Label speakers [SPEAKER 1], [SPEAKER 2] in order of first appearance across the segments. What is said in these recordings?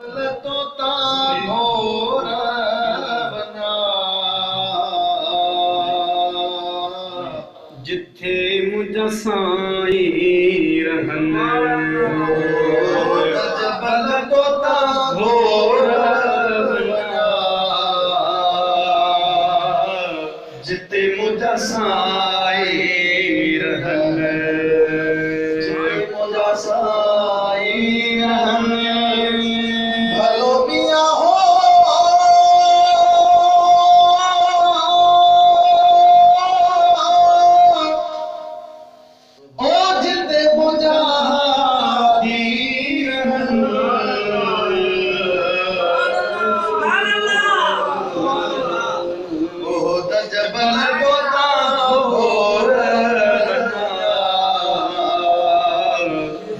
[SPEAKER 1] तोता घोर बना जिथे मुझा साईं रहन जबल तोता घोर बना जिथे मुझा साईं रहन जिथे मुझा साईं रहन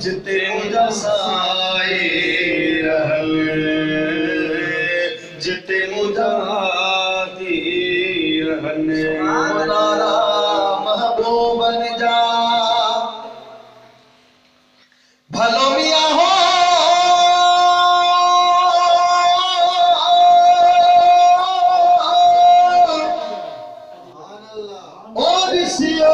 [SPEAKER 1] जिते मुझा साईं रहन जिते मुझा दी रहन मौलाना महबूब बन जा भलो मियां हो ओ दिसियो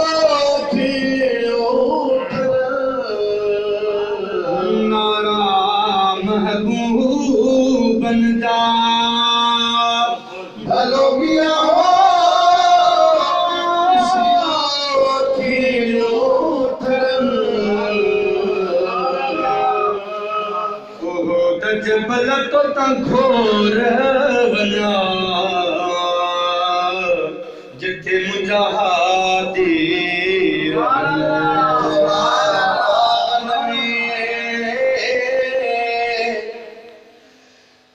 [SPEAKER 1] महबूब बन जा भलो मियां हो जबल तो घोर बना जिथे मुझा हादी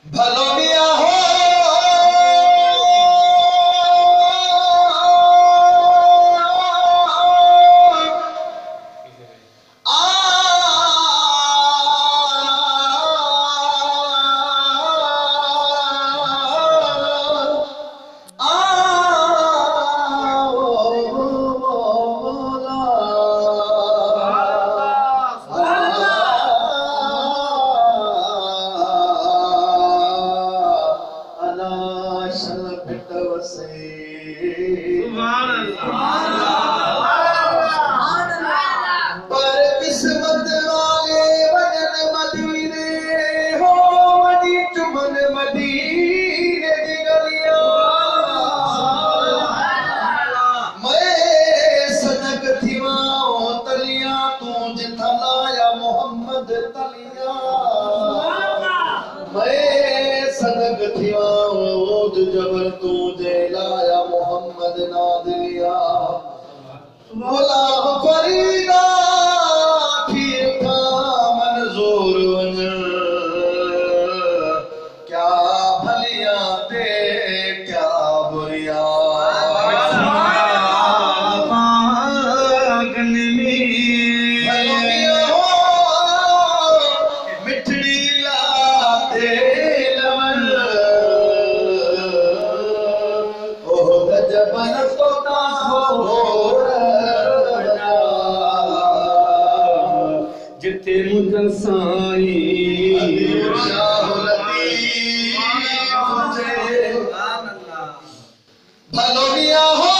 [SPEAKER 1] भलो मियां हो पर किस्मत वाले वजन मदीने हो मदी चुमन मदीने दी गलियां मैं सनक थीवा तलियां तू जिथा लाया मोहम्मद तलियां मैं सनक थीवा जबर तू जे लाया मोहम्मद नादिया मौला फरीदा फिर था मंजूर वन क्या भलिया दे क्या बुरिया पागन में मिठड़ी लाते लवन जबल तोता घोर जिथे मुझा साईं भलो मियां हो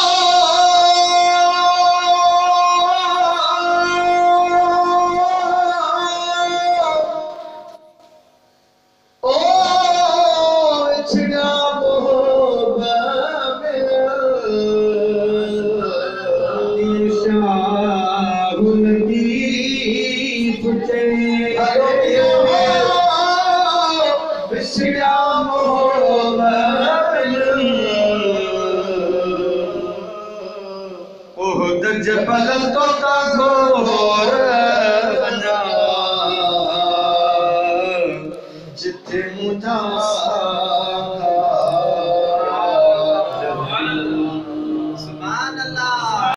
[SPEAKER 1] जबल तोता घोर बना जिथे मुझा